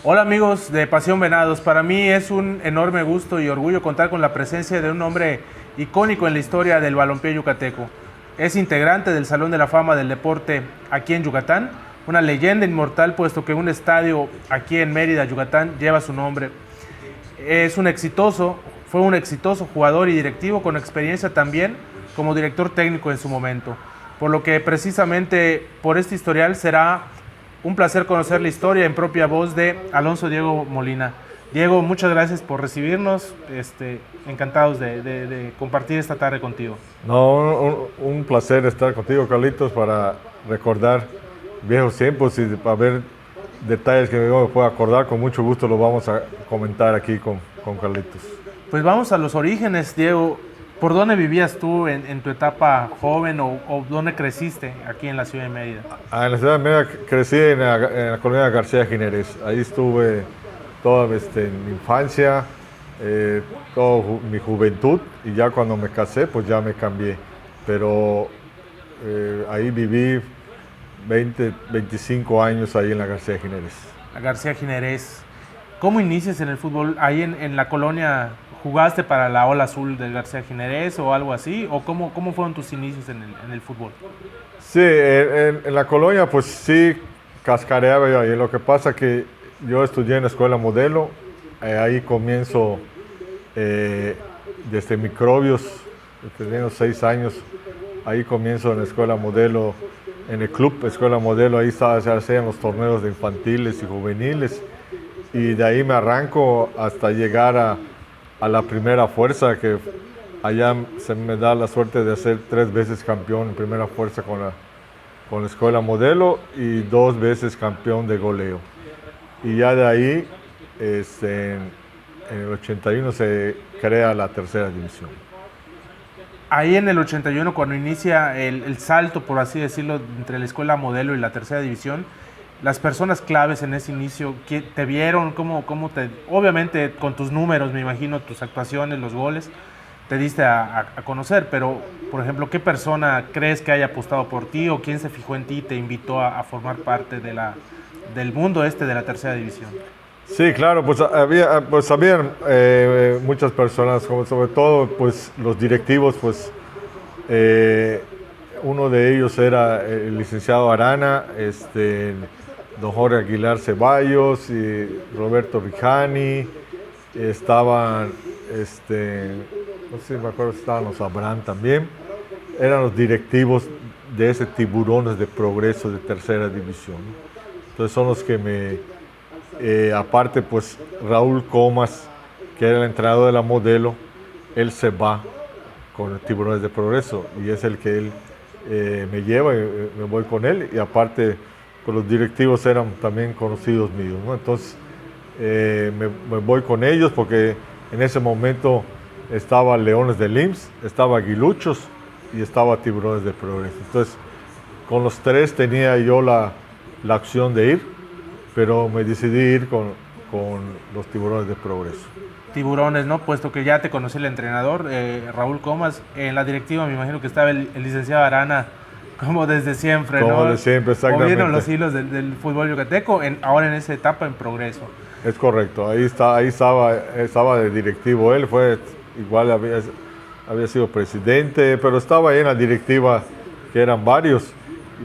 Hola amigos de Pasión Venados, para mí es un enorme gusto y orgullo contar con la presencia de un hombre icónico en la historia del balompié yucateco. Es integrante del Salón de la Fama del Deporte aquí en Yucatán, una leyenda inmortal puesto que un estadio aquí en Mérida, Yucatán, lleva su nombre. Fue un exitoso jugador y directivo con experiencia también como director técnico en su momento, por lo que precisamente por este historial será un placer conocer la historia en propia voz de Alonso Diego Molina. Diego, muchas gracias por recibirnos. Encantados de compartir esta tarde contigo. No, un placer estar contigo, Carlitos, para recordar viejos tiempos y para ver detalles que yo me pueda acordar. Con mucho gusto lo vamos a comentar aquí con Carlitos. Pues vamos a los orígenes, Diego. ¿Por dónde vivías tú en tu etapa joven o dónde creciste aquí en la ciudad de Mérida? En la ciudad de Mérida crecí en la colonia García Gineres. Ahí estuve toda mi infancia, toda mi juventud, y ya cuando me casé pues ya me cambié. Pero ahí viví 25 años ahí en la García Gineres. La García Gineres. ¿Cómo inicias en el fútbol? ¿Ahí en la colonia jugaste para la Ola Azul del García Gineres o algo así? ¿O cómo fueron tus inicios en el fútbol? Sí, en la colonia pues sí cascareaba yo ahí. Lo que pasa que yo estudié en la escuela modelo, ahí comienzo desde microbios, teniendo 6 años, ahí comienzo en la escuela modelo, en el club escuela modelo, ahí se hacían los torneos de infantiles y juveniles, y de ahí me arranco hasta llegar a la primera fuerza, que allá se me da la suerte de ser 3 veces campeón en primera fuerza con la escuela modelo y 2 veces campeón de goleo. Y ya de ahí, en el 81 se crea la tercera división. Ahí en el 81, cuando inicia el salto, por así decirlo, entre la escuela modelo y la tercera división, las personas claves en ese inicio, ¿qué te vieron? Obviamente con tus números, me imagino, tus actuaciones, los goles, te diste a conocer, pero, por ejemplo, ¿qué persona crees que haya apostado por ti o quién se fijó en ti y te invitó a formar parte del mundo de la tercera división? Sí, claro, pues habían muchas personas, como sobre todo pues los directivos, pues uno de ellos era el licenciado Arana, don Jorge Aguilar Ceballos y Roberto Rijani, estaban, no sé si me acuerdo si estaban los Abraham también, eran los directivos de ese Tiburones de Progreso de tercera división, ¿no? Entonces son los que aparte pues Raúl Comas, que era el entrenador de la modelo, él se va con el Tiburones de Progreso y es el que él me lleva y me voy con él, y aparte pues los directivos eran también conocidos míos, ¿no? Entonces me voy con ellos porque en ese momento estaba Leones del IMSS, estaba Aguiluchos y estaba Tiburones de Progreso. Entonces con los 3 tenía yo la opción de ir, pero me decidí ir con los Tiburones de Progreso. Tiburones, ¿no? Puesto que ya te conocí el entrenador, Raúl Comas. En la directiva me imagino que estaba el licenciado Arana, como desde siempre, ¿no? Como de siempre, exactamente. Movieron los hilos del fútbol yucateco, ahora en esa etapa en progreso. Es correcto, ahí estaba de directivo él, igual había sido presidente, pero estaba ahí en la directiva, que eran varios,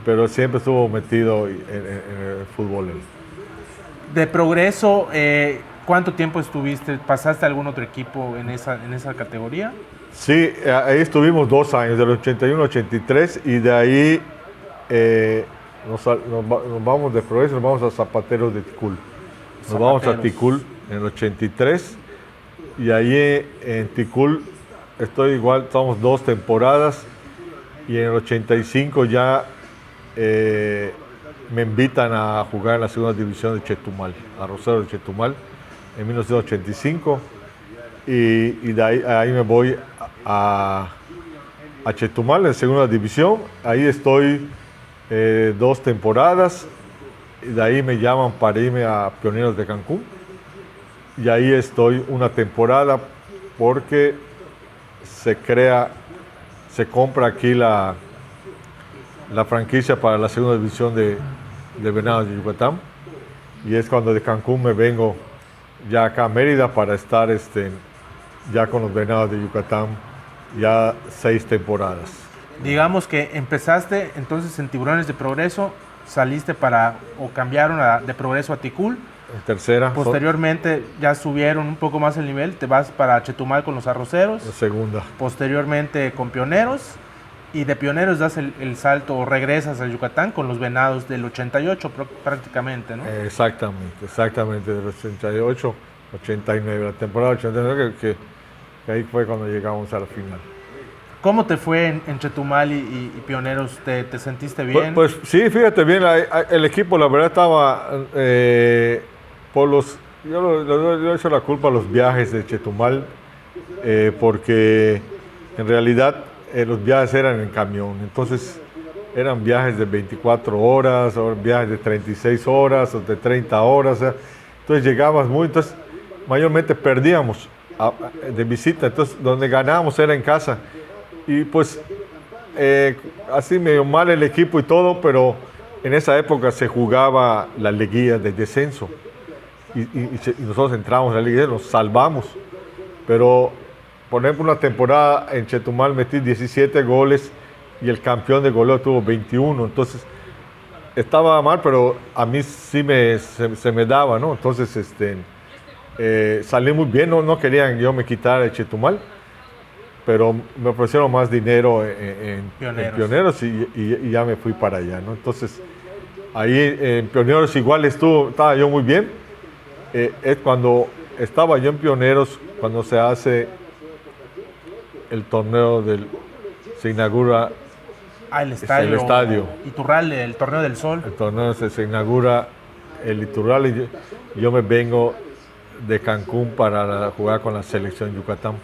pero siempre estuvo metido en el fútbol él. De progreso, ¿cuánto tiempo estuviste? ¿Pasaste a algún otro equipo en esa categoría? Sí, ahí estuvimos 2 años, del 81 al 83, y de ahí nos vamos de progreso, nos vamos a Zapateros de Ticul. Nos vamos a Ticul en el 83, y ahí en Ticul estamos 2 temporadas, y en el 85 ya me invitan a jugar en la segunda división de Chetumal, a Rosero de Chetumal, en 1985, y de ahí me voy a Chetumal, en segunda división. Ahí estoy 2 temporadas, y de ahí me llaman para irme a Pioneros de Cancún, y ahí estoy 1 temporada porque se compra aquí la franquicia para la segunda división de Venados de Yucatán, y es cuando de Cancún me vengo ya acá a Mérida para estar ya con los Venados de Yucatán, ya 6 temporadas. Digamos que empezaste entonces en Tiburones de Progreso, saliste o cambiaron de Progreso a Ticul. En tercera. Posteriormente ya subieron un poco más el nivel, te vas para Chetumal con los Arroceros. La segunda. Posteriormente con Pioneros, y de Pioneros das el salto o regresas a Yucatán con los Venados del 88 prácticamente, ¿no? Exactamente, del 88, 89, la temporada 89 que ahí fue cuando llegamos a la final. ¿Cómo te fue en Chetumal y Pioneros? ¿Te sentiste bien? Pues sí, fíjate bien, el equipo la verdad estaba yo le he hecho la culpa a los viajes de Chetumal, porque en realidad los viajes eran en camión, entonces eran viajes de 24 horas, o viajes de 36 horas o de 30 horas, entonces llegabas entonces mayormente perdíamos de visita, entonces donde ganábamos era en casa. Y pues así medio mal el equipo y todo, pero en esa época se jugaba la liguilla de descenso. Y nosotros entramos a la liguilla, nos salvamos. Pero, por ejemplo, una temporada en Chetumal metí 17 goles y el campeón de goleo tuvo 21. Entonces, estaba mal, pero a mí sí se me daba, ¿no? Entonces, salí muy bien, no querían que yo me quitara el Chetumal, pero me ofrecieron más dinero en Pioneros y ya me fui para allá, ¿no? Entonces, ahí en Pioneros igual estaba yo muy bien. Es cuando estaba yo en Pioneros, cuando se hace el torneo se inaugura el estadio Iturralde, el Torneo del Sol. El torneo se inaugura el Iturralde y yo me vengo de Cancún para jugar con la selección Yucatán.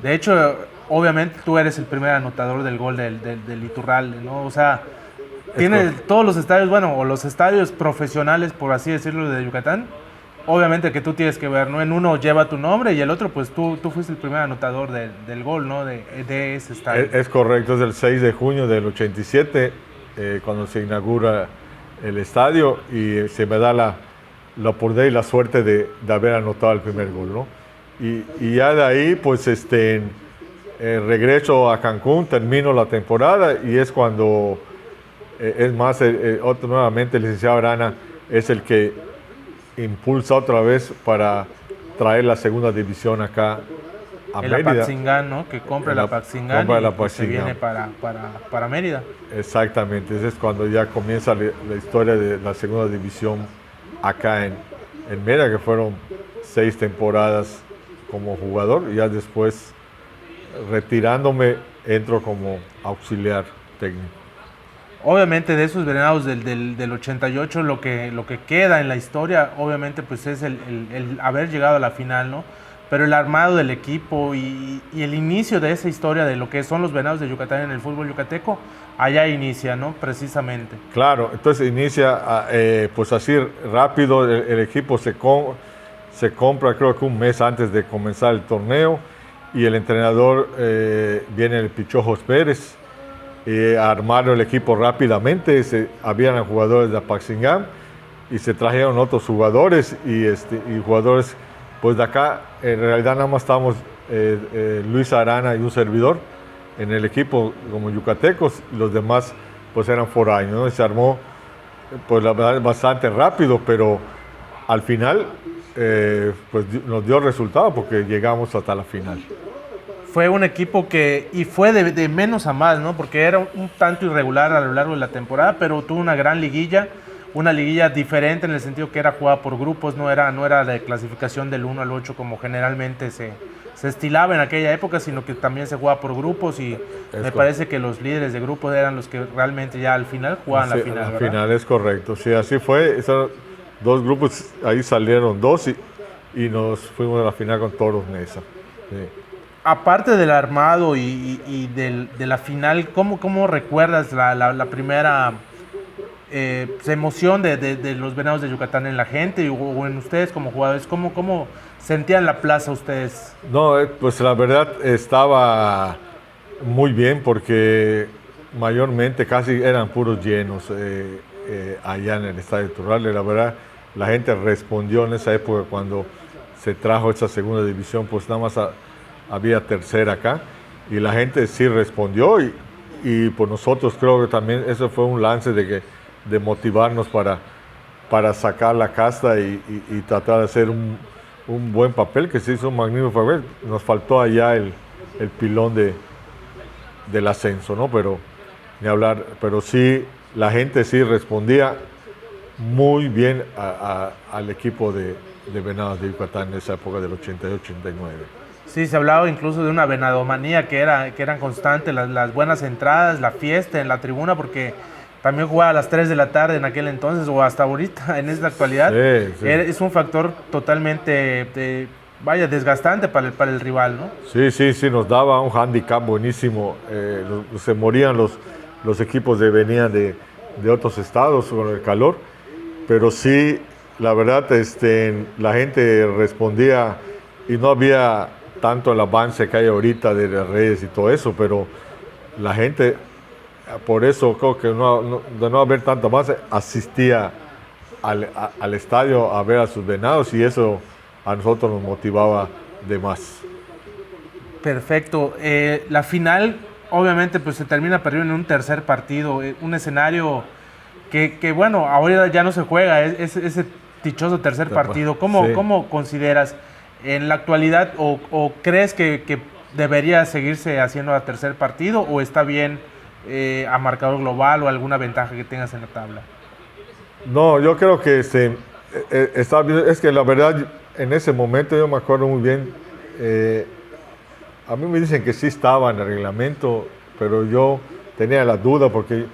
De hecho, obviamente tú eres el primer anotador del gol del Iturralde, ¿no? O sea, tienes todos los estadios, o los estadios profesionales, por así decirlo, de Yucatán. Obviamente que tú tienes que ver, ¿no? En uno lleva tu nombre y el otro, pues tú fuiste el primer anotador del gol, ¿no? De ese estadio. Es correcto, es el 6 de junio del 87, cuando se inaugura el estadio y se me da la oportunidad y la suerte de haber anotado el primer gol, ¿no? Y ya de ahí, pues, regreso a Cancún, termino la temporada y es cuando, es más, nuevamente el licenciado Arana es el que impulsa otra vez para traer la segunda división acá a Mérida. El Apatzingán, ¿no? Que compra el Apatzingán y se viene para Mérida. Exactamente, ese es cuando ya comienza la historia de la segunda división acá en Mérida, que fueron 6 temporadas como jugador y ya después, retirándome, entro como auxiliar técnico. Obviamente de esos Venados del 88 lo que queda en la historia obviamente pues es el haber llegado a la final, ¿no? Pero el armado del equipo y el inicio de esa historia de lo que son los Venados de Yucatán en el fútbol yucateco, allá inicia, ¿no? Precisamente. Claro, entonces inicia pues así rápido, el equipo se compra creo que un mes antes de comenzar el torneo y el entrenador viene el Pichojos Pérez. Armaron el equipo rápidamente, habían jugadores de Apatzingán y se trajeron otros jugadores y jugadores pues de acá. En realidad nada más estábamos Luis Arana y un servidor en el equipo como yucatecos y los demás pues eran foráneos, ¿no? Se armó pues la verdad bastante rápido, pero al final pues nos dio resultado porque llegamos hasta la final. Fue un equipo y fue de menos a más, ¿no? Porque era un tanto irregular a lo largo de la temporada, pero tuvo una gran liguilla, una liguilla diferente en el sentido que era jugada por grupos, no era de clasificación del 1 al 8 como generalmente se estilaba en aquella época, sino que también se jugaba por grupos y me parece que los líderes de grupos eran los que realmente ya al final jugaban la final, ¿verdad? La final es correcto, sí, así fue. Esos 2 grupos, ahí salieron 2 y nos fuimos a la final con Toros Neza. Sí. Aparte del armado y de la final, ¿cómo recuerdas la primera emoción de los Venados de Yucatán en la gente o en ustedes como jugadores? ¿Cómo sentían la plaza ustedes? No, pues la verdad estaba muy bien porque mayormente casi eran puros llenos allá en el Estadio Iturralde. La verdad la gente respondió en esa época cuando se trajo esa segunda división, pues nada más había tercera acá, y la gente sí respondió, y por nosotros creo que también eso fue un lance de motivarnos para sacar la casta y tratar de hacer un buen papel, que se hizo un magnífico papel. Nos faltó allá el pilón del ascenso, ¿no? Pero ni hablar, pero sí, la gente sí respondía muy bien al equipo de Venados de Yucatán en esa época del 88-89. Sí, se hablaba incluso de una venadomanía que eran constantes las buenas entradas, la fiesta en la tribuna, porque también jugaba a las 3 de la tarde en aquel entonces, o hasta ahorita, en esta actualidad. Sí, sí. Es un factor totalmente, desgastante para el rival, ¿no? Sí, nos daba un handicap buenísimo. Se morían los equipos venían de otros estados con el calor, pero sí, la verdad, la gente respondía, y no había tanto el avance que hay ahorita de las redes y todo eso, pero la gente, por eso creo que de no haber tanto avance, asistía al estadio a ver a sus Venados, y eso a nosotros nos motivaba de más. Perfecto. La final, obviamente, pues se termina perdiendo en un tercer partido, un escenario que bueno, ahora ya no se juega, ese dichoso tercer partido. ¿Cómo consideras en la actualidad, o crees que debería seguirse haciendo el tercer partido, o está bien a marcador global o alguna ventaja que tengas en la tabla? No, yo creo que está bien. Es que la verdad, en ese momento yo me acuerdo muy bien, a mí me dicen que sí estaba en el reglamento, pero yo tenía la duda porque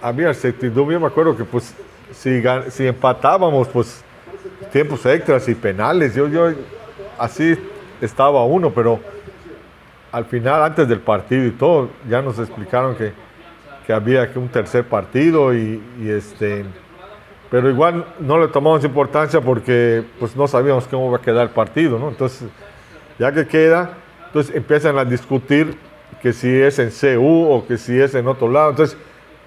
había certidumbre. Yo me acuerdo que pues si empatábamos, pues tiempos extras y penales, yo así estaba uno, pero al final, antes del partido y todo, ya nos explicaron que había un tercer partido, pero igual no le tomamos importancia porque pues no sabíamos cómo iba a quedar el partido, ¿no? Entonces, ya que queda, entonces empiezan a discutir que si es en CU o que si es en otro lado. Entonces,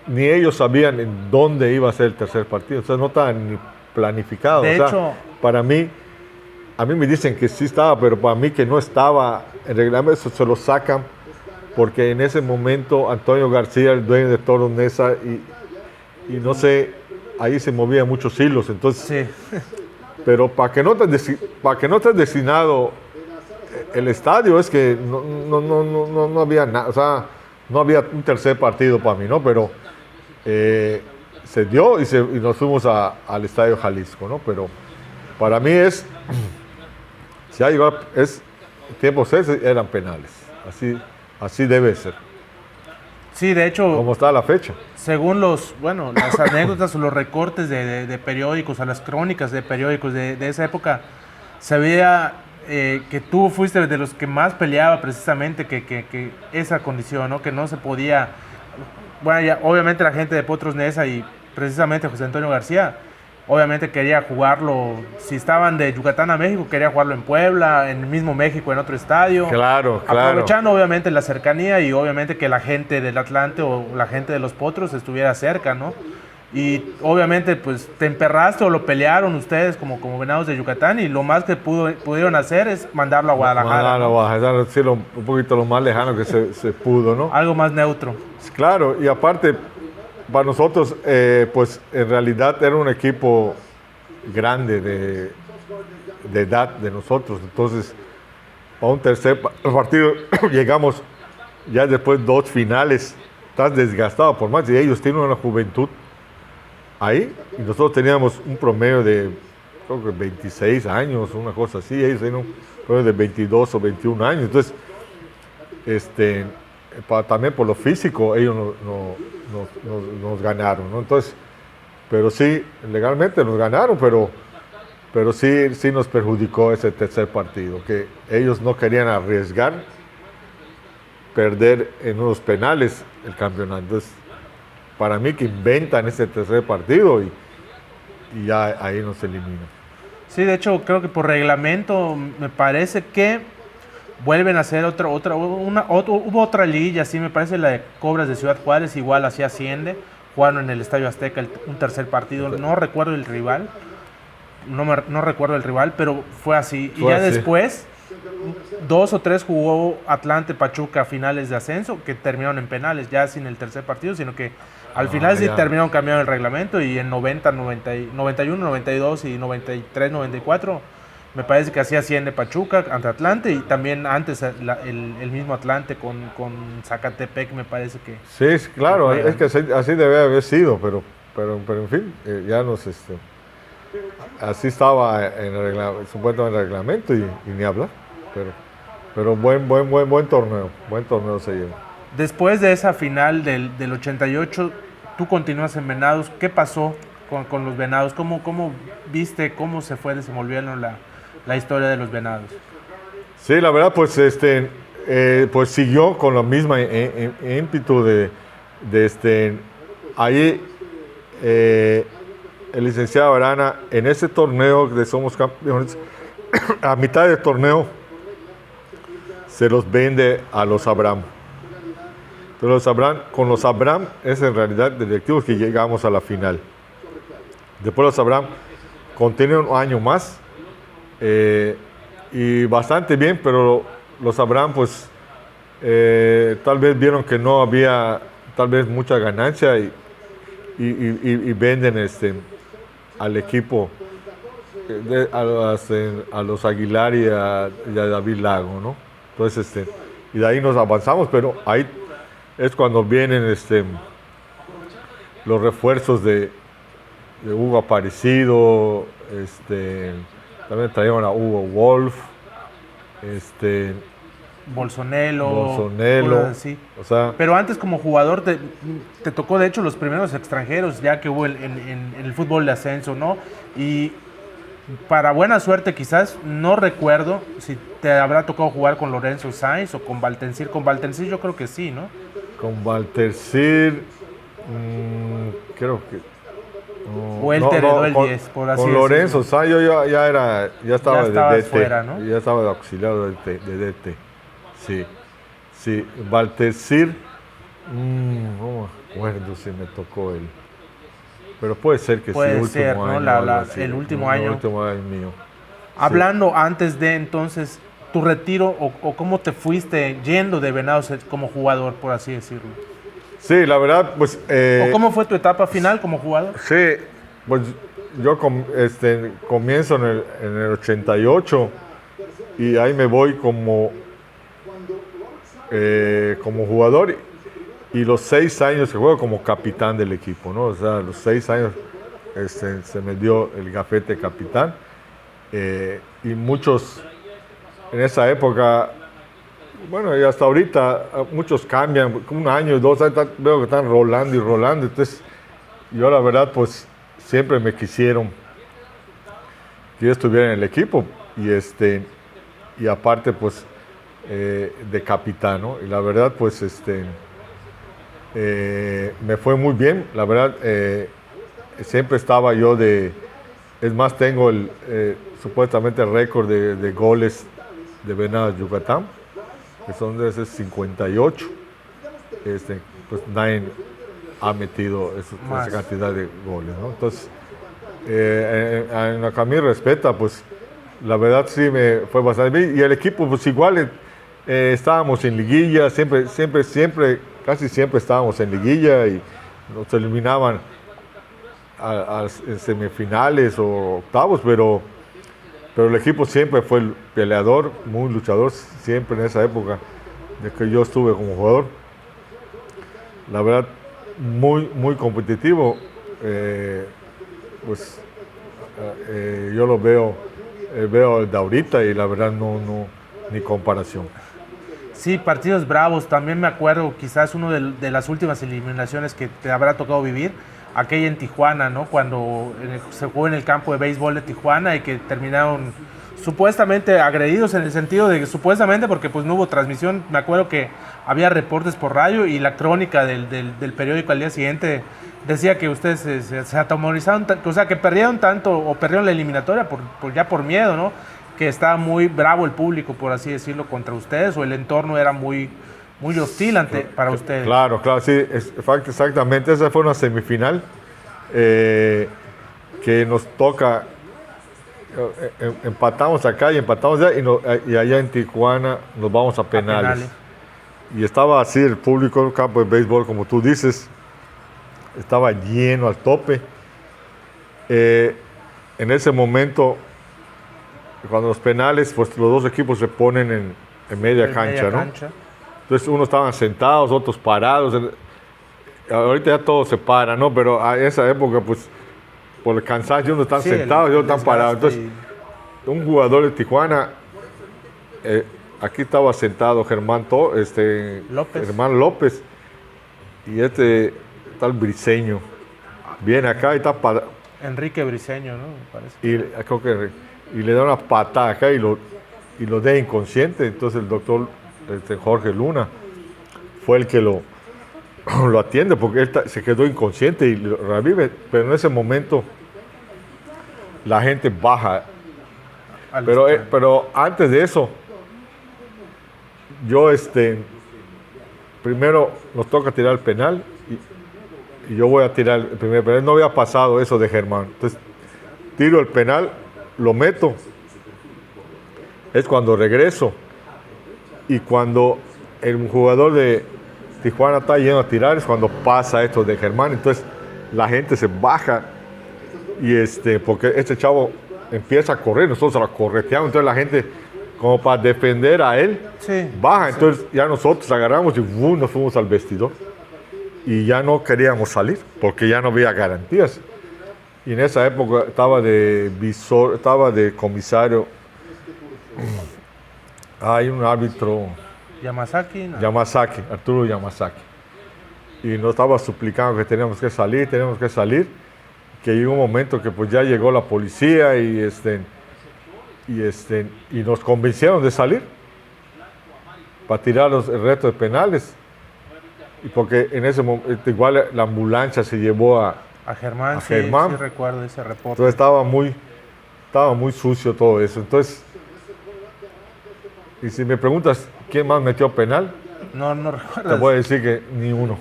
ni ellos sabían en dónde iba a ser el tercer partido. Entonces, no estaban ni planificados. De hecho, para mí, a mí me dicen que sí estaba, pero para mí que no estaba. En reglamento eso se lo sacan porque en ese momento Antonio García, el dueño de Toros Neza, y no sé, ahí se movían muchos hilos. Entonces, sí. Pero para que no estés destinado el estadio, es que no había nada, o sea, no había un tercer partido para mí, ¿no? Pero se dio y nos fuimos al Estadio Jalisco, ¿no? Pero para mí si hay tiempos eran penales, así debe ser. Sí, de hecho, ¿Cómo está la fecha? Según las anécdotas o los recortes de periódicos, a las crónicas de periódicos de esa época, se veía que tú fuiste de los que más peleaba precisamente que esa condición, ¿no? Que no se podía. Bueno, ya, obviamente la gente de Potros Neza y precisamente José Antonio García, obviamente quería jugarlo, si estaban de Yucatán a México, quería jugarlo en Puebla, en el mismo México, en otro estadio. Claro. Aprovechando obviamente la cercanía y obviamente que la gente del Atlante o la gente de los Potros estuviera cerca, ¿no? Y obviamente pues te emperraste o lo pelearon ustedes como Venados de Yucatán, y lo más que pudieron hacer es mandarlo a Guadalajara. A Guadalajara, sí, un poquito lo más lejano que se pudo, ¿no? Algo más neutro. Claro, y aparte, para nosotros, pues en realidad era un equipo grande de edad de nosotros. Entonces, a un tercer partido llegamos ya después 2 finales. Estás desgastado por más, y ellos tienen una juventud ahí, y nosotros teníamos un promedio de, creo que 26 años, una cosa así. Ellos tenían un promedio de 22 o 21 años. Entonces, también por lo físico, ellos nos ganaron, ¿no? Entonces, pero sí, legalmente nos ganaron, pero sí nos perjudicó ese tercer partido, que ellos no querían arriesgar perder en unos penales el campeonato. Entonces, para mí que inventan ese tercer partido y ya ahí nos eliminan. Sí, de hecho, creo que por reglamento me parece que vuelven a hacer hubo otra liguilla, sí, me parece la de Cobras de Ciudad Juárez, igual así asciende, jugaron en el Estadio Azteca un tercer partido, no recuerdo el rival, no recuerdo el rival, pero fue así. Y ya después, 2 o 3 jugó Atlante, Pachuca a finales de ascenso, que terminaron en penales, ya sin el tercer partido, sino que al final sí terminaron cambiando el reglamento, y en 91, 92 y 93, 94, me parece que así asciende Pachuca ante Atlante, y también antes el mismo Atlante con Zacatepec, me parece que... Sí, claro, es que así debe haber sido, pero en fin, ya nos... así estaba supuestamente en el reglamento, y ni hablar, pero buen torneo se llevó. Después de esa final del 88, tú continúas en Venados. ¿Qué pasó con los Venados? ¿Cómo viste cómo se fue desenvolviendo la historia de los Venados? Sí, la verdad, pues pues siguió con la misma ímpetu de ahí el licenciado Arana, en ese torneo de Somos Campeones, a mitad del torneo se los vende a los Abraham. Entonces, con los Abraham es en realidad directivos que llegamos a la final. Después los Abraham continúan un año más, y bastante bien, pero los Abraham pues tal vez vieron que no había tal vez mucha ganancia, y venden al equipo a los Aguilar y a David Lago, ¿no? Entonces, y de ahí nos avanzamos, pero ahí es cuando vienen los refuerzos de Hugo Aparecido, también trajeron a Hugo Wolf, Bolsonelo, sí. O sea, pero antes como jugador te tocó de hecho los primeros extranjeros ya que hubo en el fútbol de ascenso, ¿no? Y para buena suerte quizás, no recuerdo si te habrá tocado jugar con Lorenzo Sainz o con Valtencir. Con Valtencir yo creo que sí, ¿no? Con Valtencir, creo que... o él te heredó el 10, por así decirlo. Con Lorenzo Sainz yo ya estaba de DT, fuera, ¿no? Ya estaba de auxiliar de DT. Sí. Valtencir, no me acuerdo si me tocó él. Pero puede ser que puede sí, ser, último ¿no? año. El último año. El último año mío. Hablando antes de entonces, tu retiro o cómo te fuiste yendo de Venados como jugador, por así decirlo. Sí, la verdad, pues... ¿O cómo fue tu etapa final como jugador? Sí, pues yo comienzo en el 88 y ahí me voy como jugador, y los 6 años que juego como capitán del equipo, ¿no? O sea, los 6 años se me dio el gafete capitán, y muchos en esa época, bueno, y hasta ahorita muchos cambian, un año, 2 años, veo que están rolando y rolando. Entonces yo la verdad pues siempre me quisieron que yo estuviera en el equipo, y aparte pues de capitán, ¿no? Y la verdad pues me fue muy bien, la verdad. Siempre estaba yo es más, tengo supuestamente el récord de goles de Venados Yucatán, que son de ese 58. Pues nadie ha metido esa cantidad de goles, ¿no? Entonces, en lo que a mí respecta, pues la verdad sí me fue bastante bien. Y el equipo, pues igual estábamos en liguilla, casi siempre estábamos en liguilla, y nos eliminaban en semifinales o octavos, pero el equipo siempre fue el peleador, muy luchador, siempre en esa época de que yo estuve como jugador. La verdad, muy competitivo. Pues yo lo veo el de ahorita, y la verdad no ni comparación. Sí, partidos bravos. También me acuerdo quizás uno de las últimas eliminaciones que te habrá tocado vivir, aquella en Tijuana, ¿no? Cuando se jugó en el campo de béisbol de Tijuana y que terminaron supuestamente agredidos, en el sentido de que supuestamente, porque pues no hubo transmisión. Me acuerdo que había reportes por radio, y la crónica del periódico al día siguiente decía que ustedes se atemorizaron, o sea, que perdieron tanto o perdieron la eliminatoria por miedo, ¿no? Que estaba muy bravo el público, por así decirlo, contra ustedes, o el entorno era muy muy hostil para ustedes. Claro, sí, exactamente. Esa fue una semifinal que nos toca. Empatamos acá y empatamos allá y allá en Tijuana nos vamos a penales. Y estaba así el público del campo de béisbol, como tú dices, estaba lleno al tope. En ese momento, cuando los penales, pues los dos equipos se ponen en media cancha, ¿no? Entonces unos estaban sentados, otros parados. Ahorita ya todo se para, ¿no? Pero a esa época, pues, por el cansancio, unos están sentados y otros están parados. Entonces, un jugador de Tijuana, aquí estaba sentado Germán López, y tal Briseño, viene acá y está parado. Enrique Briseño, ¿no? Me parece. Y le da una patada acá y lo deja inconsciente. Entonces el doctor Jorge Luna fue el que lo atiende, porque él se quedó inconsciente y lo revive. Pero en ese momento la gente baja. Pero antes de eso, yo primero nos toca tirar el penal y yo voy a tirar el primer penal. No había pasado eso de Germán. Entonces tiro el penal, lo meto. Es cuando regreso. Y cuando el jugador de Tijuana está yendo a tirar, es cuando pasa esto de Germán. Entonces la gente se baja y porque este chavo empieza a correr, nosotros la correteamos. Entonces la gente, como para defender a él, baja. Entonces ya nosotros agarramos y nos fuimos al vestidor. Y ya no queríamos salir porque ya no había garantías. Y en esa época estaba de comisario. Hay un árbitro. Yamazaki. No. Arturo Yamazaki. Y nos estaba suplicando que teníamos que salir. Que llegó un momento que pues ya llegó la policía y nos convencieron de salir para tirar el reto de penales. Y porque en ese momento igual la ambulancia se llevó a Germán. Sí, recuerdo ese reporte. Entonces estaba muy sucio todo eso. Entonces, y si me preguntas quién más metió penal, no recuerdo. Te voy a decir que ni uno.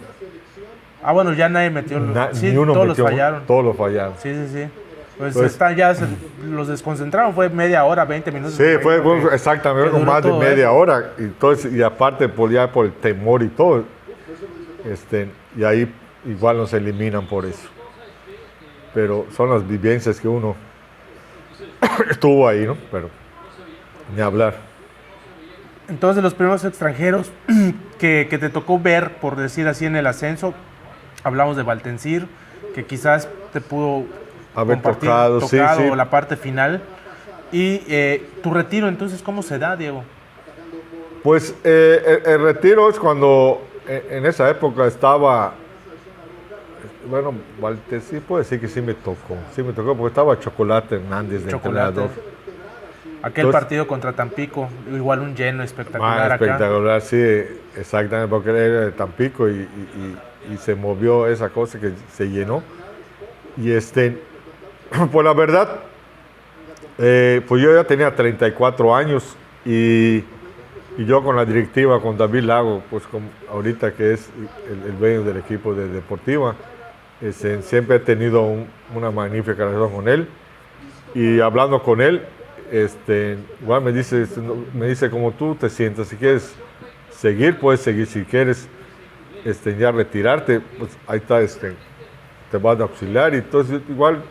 Bueno, ya nadie metió. Ni uno todos metió, los fallaron. Todos los fallaron. Sí. Pues los desconcentraron, fue media hora, 20 minutos. Sí, fue exactamente más de media hora. Y aparte por el temor y todo. Y ahí igual nos eliminan por eso. Pero son las vivencias que uno estuvo ahí, ¿no? Pero ni hablar. Entonces, los primeros extranjeros que te tocó ver, por decir así, en el ascenso, hablamos de Valtencir, que quizás te pudo haber tocado sí. la parte final. Y tu retiro, entonces, ¿cómo se da, Diego? Pues el retiro es cuando en esa época estaba, bueno, Valtencir puede decir que sí me tocó porque estaba Chocolate Hernández de entrenador. Aquel partido contra Tampico, igual un lleno espectacular acá. Espectacular, sí, exactamente, porque era de Tampico y se movió esa cosa que se llenó. Y pues la verdad, pues yo ya tenía 34 años y yo con la directiva, con David Lago, pues ahorita que es el dueño del equipo de Deportiva, siempre he tenido una magnífica relación con él. Y hablando con él, igual me dice como tú te sientas, si quieres seguir, puedes seguir, si quieres ya retirarte, pues ahí está, te vas a auxiliar. Y entonces igual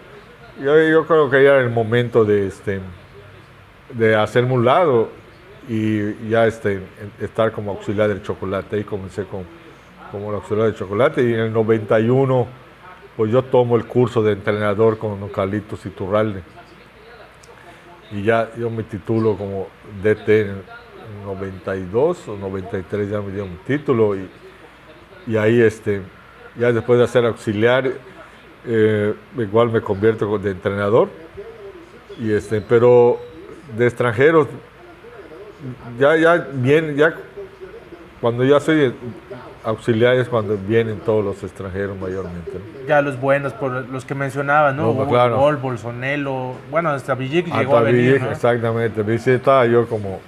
yo creo que ya era el momento de hacerme un lado y ya estar como auxiliar del Chocolate. Ahí comencé como auxiliar del Chocolate y en el 91 pues yo tomo el curso de entrenador con don Carlitos Iturralde. Y ya yo me titulo como DT en 92 o 93, ya me dio mi título y ahí ya después de ser auxiliar igual me convierto de entrenador y pero de extranjeros ya cuando ya soy auxiliar es cuando vienen todos los extranjeros mayormente, ¿no? Ya los buenos, por los que mencionabas, ¿no? Claro. Gol, Bolsonelo, bueno, hasta Villic llegó a venir, ¿no? Exactamente, estaba yo como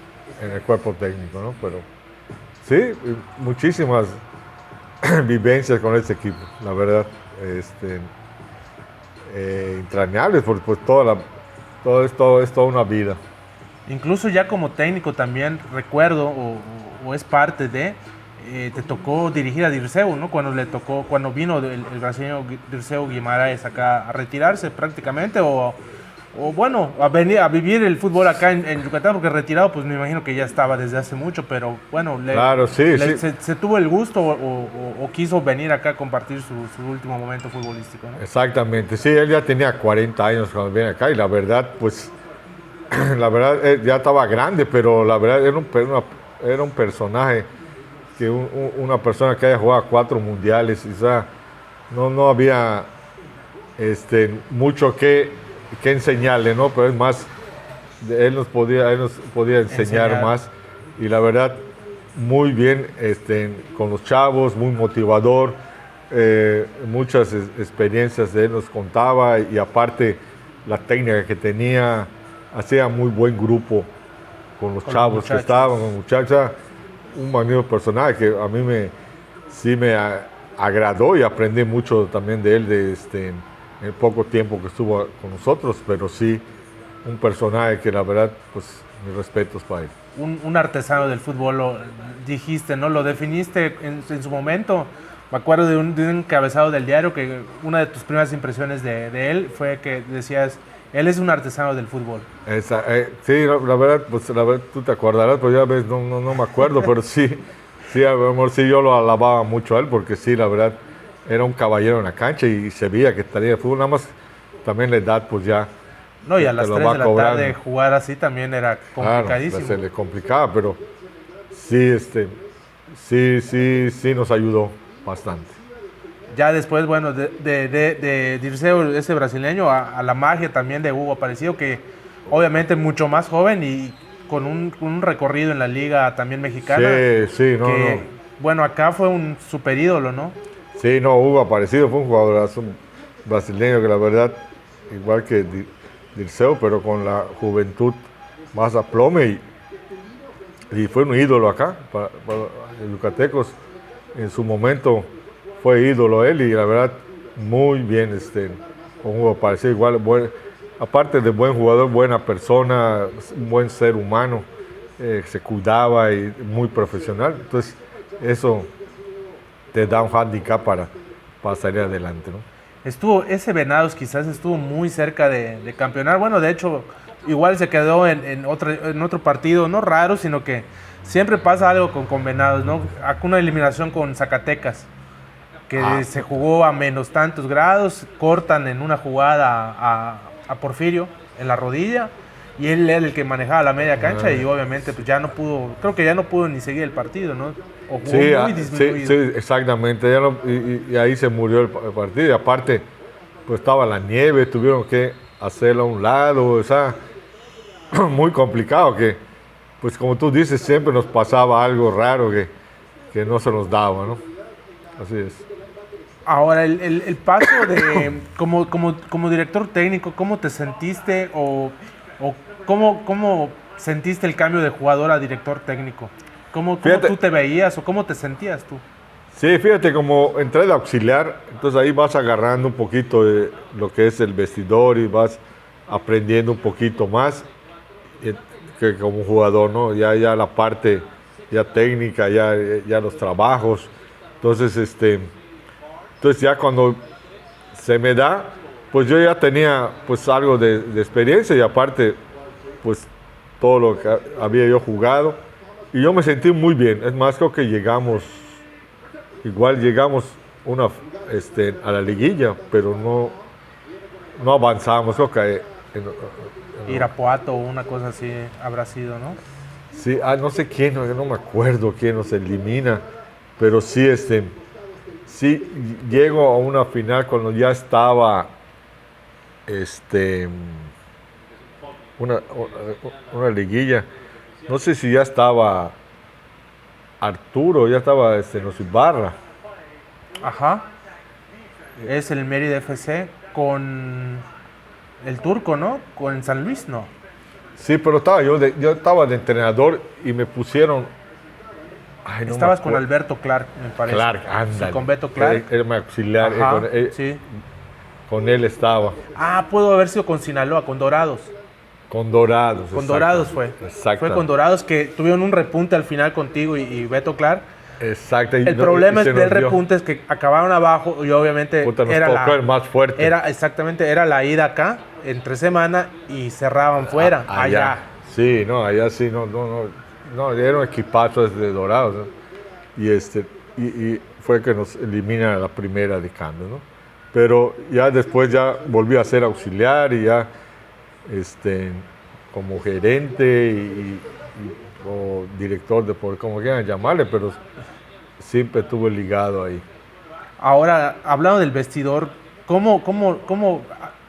en el cuerpo técnico, ¿no? Sí, muchísimas vivencias con este equipo, la verdad. Entrañables, porque pues todo es toda una vida. Incluso ya como técnico también recuerdo, o es parte de, te tocó dirigir a Dirceu, ¿no? Cuando vino el brasileño Dirceu Guimaraes acá a retirarse prácticamente, o bueno, a vivir el fútbol acá en Yucatán, porque retirado, pues me imagino que ya estaba desde hace mucho, pero bueno, Claro, sí, sí. se tuvo el gusto o quiso venir acá a compartir su último momento futbolístico, ¿no? Exactamente, sí, él ya tenía 40 años cuando viene acá y la verdad, pues, la verdad, él ya estaba grande, pero la verdad era un personaje, una persona que haya jugado 4 mundiales, o sea, no había mucho que enseñarle, ¿no? Pero es más, él nos podía enseñar más y la verdad, muy bien con los chavos, muy motivador, muchas experiencias de él nos contaba y aparte la técnica que tenía, hacía muy buen grupo con los chavos que estaban, con muchachas, un magnífico personaje que a mí sí me agradó y aprendí mucho también de él en el poco tiempo que estuvo con nosotros, pero sí un personaje que la verdad, pues mis respetos para él. Un artesano del fútbol, lo dijiste, ¿no? Lo definiste en su momento. Me acuerdo de un encabezado del diario que una de tus primeras impresiones de él fue que decías, él es un artesano del fútbol. Sí, la verdad, pues la verdad tú te acordarás, pero ya ves, no me acuerdo, pero sí, a lo mejor sí yo lo alababa mucho a él, porque sí, la verdad, era un caballero en la cancha y se veía que estaría de fútbol, nada más también la edad, pues ya. No, y a las 3 de la tarde jugar así también era complicadísimo. Claro, se le complicaba, pero sí, sí nos ayudó bastante. Ya después, bueno, de Dirceu, ese brasileño, a la magia también de Hugo Aparecido, que obviamente mucho más joven y con un recorrido en la liga también mexicana. Sí, no. Bueno, acá fue un super ídolo, ¿no? Sí, no, Hugo Aparecido fue un jugador brasileño que la verdad, igual que Dirceu, pero con la juventud más a plome y fue un ídolo acá para los yucatecos. En su momento fue ídolo él y la verdad muy bien con Hugo Aparecido, igual aparte de buen jugador, buena persona, un buen ser humano, se cuidaba y muy profesional. Entonces eso te da un handicap para salir adelante, ¿no? Ese Venados quizás estuvo muy cerca de campeonar. Bueno, de hecho, igual se quedó en otro partido, no raro, sino que siempre pasa algo con Venados, ¿no? Una eliminación con Zacatecas, que se jugó a menos tantos grados, cortan en una jugada a Porfirio en la rodilla, y él era el que manejaba la media cancha y obviamente pues ya no pudo, creo que ya no pudo ni seguir el partido, ¿no? O jugó muy disminuido. Sí, exactamente, y ahí se murió el partido, y aparte pues estaba la nieve, tuvieron que hacerlo a un lado, o sea, muy complicado que, pues como tú dices, siempre nos pasaba algo raro que no se nos daba, ¿no? Así es. Ahora, el paso de como director técnico, ¿cómo te sentiste o cómo sentiste el cambio de jugador a director técnico? ¿Cómo tú te veías o cómo te sentías tú? Sí, fíjate, como entré de auxiliar, entonces ahí vas agarrando un poquito de lo que es el vestidor y vas aprendiendo un poquito más que como jugador, ¿no? Ya la parte ya técnica, ya los trabajos. Entonces, ya cuando se me da, pues yo ya tenía pues algo de experiencia y aparte, pues todo lo que había yo jugado. Y yo me sentí muy bien. Es más, creo que llegamos a la liguilla, pero no avanzamos. Creo que Irapuato o una cosa así habrá sido, ¿no? Sí, no sé quién, no me acuerdo quién nos elimina, pero sí, sí llego a una final cuando ya estaba, una liguilla. No sé si ya estaba Arturo, ya estaba los Ibarra. Ajá. Es el Mérida FC con el turco, ¿no? Con San Luis, ¿no? Sí, pero yo estaba de entrenador y me pusieron Ay, no Estabas me con acuerdo. Alberto Clark, me parece. Clark, Sí, ándale. con Beto Clark. Era mi auxiliar. Ajá, sí. Con él estaba. Pudo haber sido con Sinaloa, con Dorados. Con Dorados. Con Dorados fue. Exacto. Fue con Dorados que tuvieron un repunte al final contigo y Beto Clark. Exacto. El problema del repunte es que acabaron abajo y obviamente Puta, nos era tocó el más fuerte. Era la ida acá entre semana y cerraban fuera, allá. Sí, no, allá sí, no, era un equipazo desde Dorados, ¿no? Y fue que nos elimina la primera de cambio, ¿no? Pero ya después ya volví a ser auxiliar y ya como gerente o director de por como quieran llamarle, pero siempre estuve ligado ahí. Ahora, hablando del vestidor, ¿cómo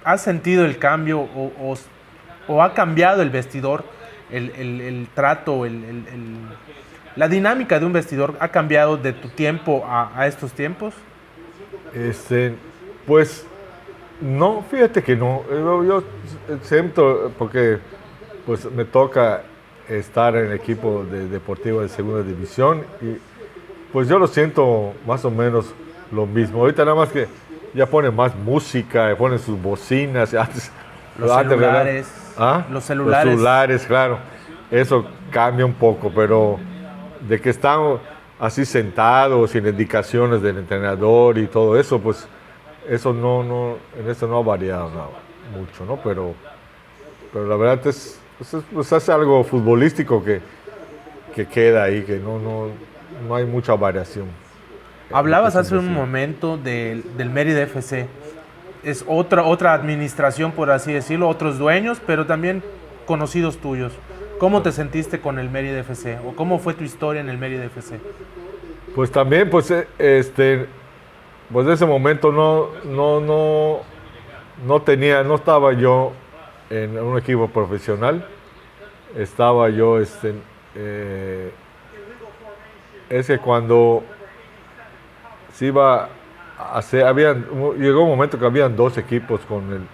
has sentido el cambio o ha cambiado el vestidor, el trato, la dinámica de un vestidor ha cambiado de tu tiempo a estos tiempos? Pues no, fíjate que no. Yo siento, porque pues me toca estar en el equipo de deportivo de segunda división y pues yo lo siento más o menos lo mismo. Ahorita nada más que ya ponen más música, ponen sus bocinas. Los celulares. ¿Ah? Los celulares. Los celulares, claro. Eso cambia un poco, pero de que están así sentados, sin indicaciones del entrenador y todo eso, pues eso en eso no ha variado nada, mucho, ¿no? Pero la verdad es algo futbolístico que queda ahí, que no hay mucha variación. Hablabas hace un momento del Mérida FC. Es otra administración, por así decirlo, otros dueños, pero también conocidos tuyos. ¿Cómo te sentiste con el Mérida FC? ¿O cómo fue tu historia en el Mérida FC? Pues también, pues en ese momento no estaba yo en un equipo profesional. Estaba yo, es que cuando se iba a hacer, llegó un momento que habían dos equipos con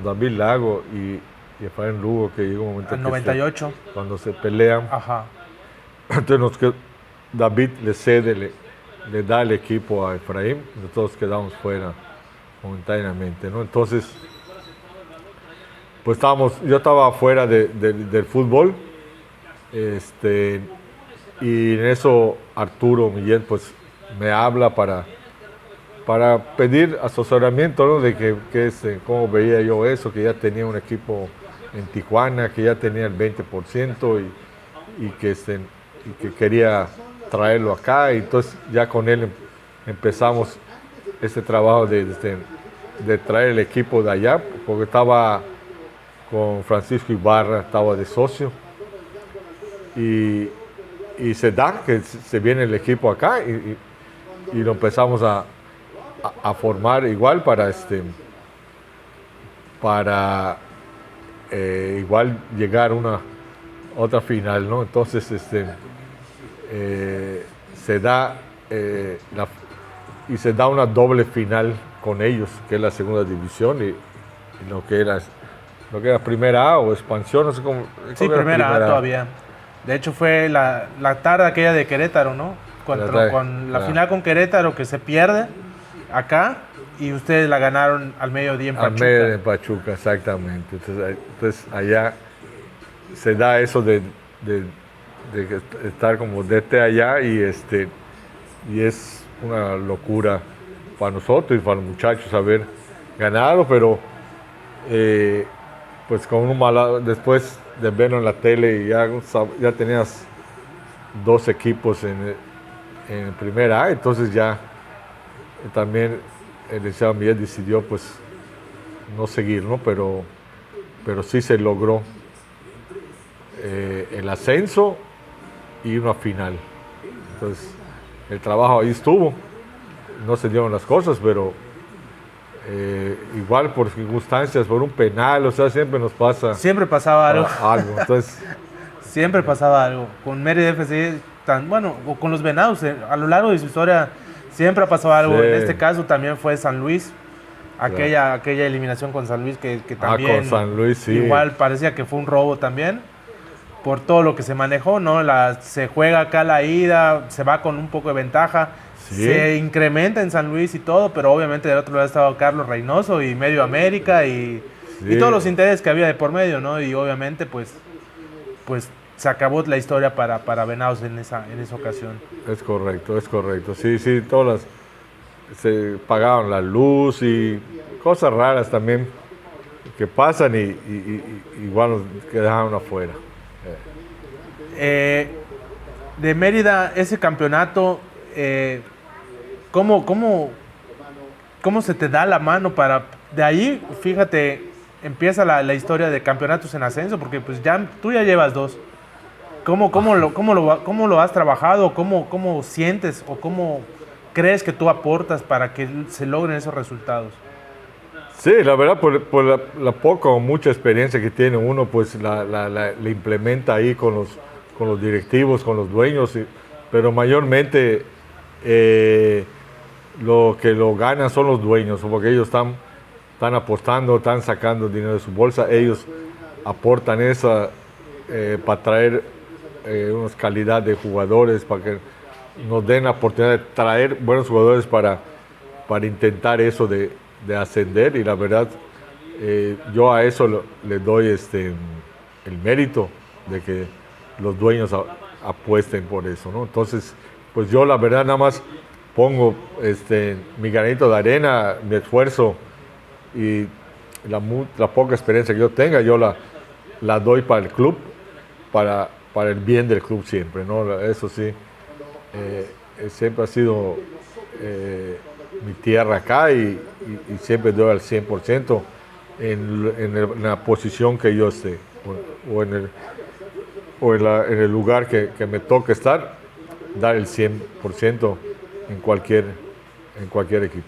David Lago y Efraín Lugo, que llegó un momento En 98. Cuando se pelean. Ajá. Entonces David le da el equipo a Efraín, nosotros quedamos fuera momentáneamente, ¿no? Entonces, pues yo estaba fuera del fútbol, y en eso Arturo Millén pues me habla para pedir asesoramiento, ¿no? De cómo veía yo eso, que ya tenía un equipo en Tijuana, que ya tenía el 20% y que quería traerlo acá, y entonces ya con él empezamos este trabajo de traer el equipo de allá, porque estaba con Francisco Ibarra, estaba de socio, y se da que se viene el equipo acá y lo empezamos a formar igual para igual llegar a otra final, ¿no? Entonces se da se da una doble final con ellos, que es la segunda división y lo que era primera A o expansión, no sé cómo. Sí, primera A todavía. De hecho fue la tarde aquella de Querétaro, ¿no? Con la final con Querétaro, que se pierde acá y ustedes la ganaron al mediodía en Pachuca. Al mediodía en Pachuca, exactamente. Entonces allá se da eso de estar como desde allá y es una locura para nosotros y para los muchachos haber ganado, pero pues con después de verlo en la tele y ya tenías dos equipos en primera A, entonces ya también el licenciado Miguel decidió pues no seguir, ¿no? Pero sí se logró el ascenso y una final. Entonces el trabajo ahí estuvo, no se dieron las cosas, pero igual por circunstancias, por un penal, o sea, siempre nos pasa. Siempre pasaba algo. Entonces, siempre pasaba algo. Con Mérida FC, o con los Venados, a lo largo de su historia, siempre ha pasado algo. Sí. En este caso también fue San Luis, aquella eliminación con San Luis que también. Con San Luis, sí. Igual parecía que fue un robo también. por todo lo que se manejó, ¿no? Se juega acá la ida, se va con un poco de ventaja, Sí. se incrementa en San Luis y todo, pero obviamente del otro lado estaba Carlos Reynoso y Medio América y Sí. todos los intereses que había de por medio, ¿no? Y obviamente pues se acabó la historia para Venados en esa ocasión. Es correcto, es correcto. Sí, sí, se pagaban la luz y cosas raras también que pasan y igual nos quedaron afuera. De Mérida, ese campeonato, ¿cómo se te da la mano para... De ahí, fíjate, empieza la historia de campeonatos en ascenso, porque pues tú ya llevas 2. ¿Cómo lo has trabajado? ¿Cómo sientes o cómo crees que tú aportas para que se logren esos resultados? Sí, la verdad, por la poca o mucha experiencia que tiene uno, pues la implementa ahí con los directivos, con los dueños, pero mayormente lo que lo ganan son los dueños, porque ellos están apostando, están sacando dinero de su bolsa, ellos aportan esa para traer una calidad de jugadores, para que nos den la oportunidad de traer buenos jugadores para intentar eso de ascender, y la verdad yo a eso le doy el mérito de que los dueños apuesten por eso, ¿no? Entonces, pues yo la verdad nada más pongo mi granito de arena, mi esfuerzo y la poca experiencia que yo tenga, yo la doy para el club, para el bien del club siempre, ¿no? Eso sí, siempre ha sido mi tierra acá y siempre doy al 100% en la posición que yo esté o en el lugar que me toque estar, dar el 100% en cualquier equipo.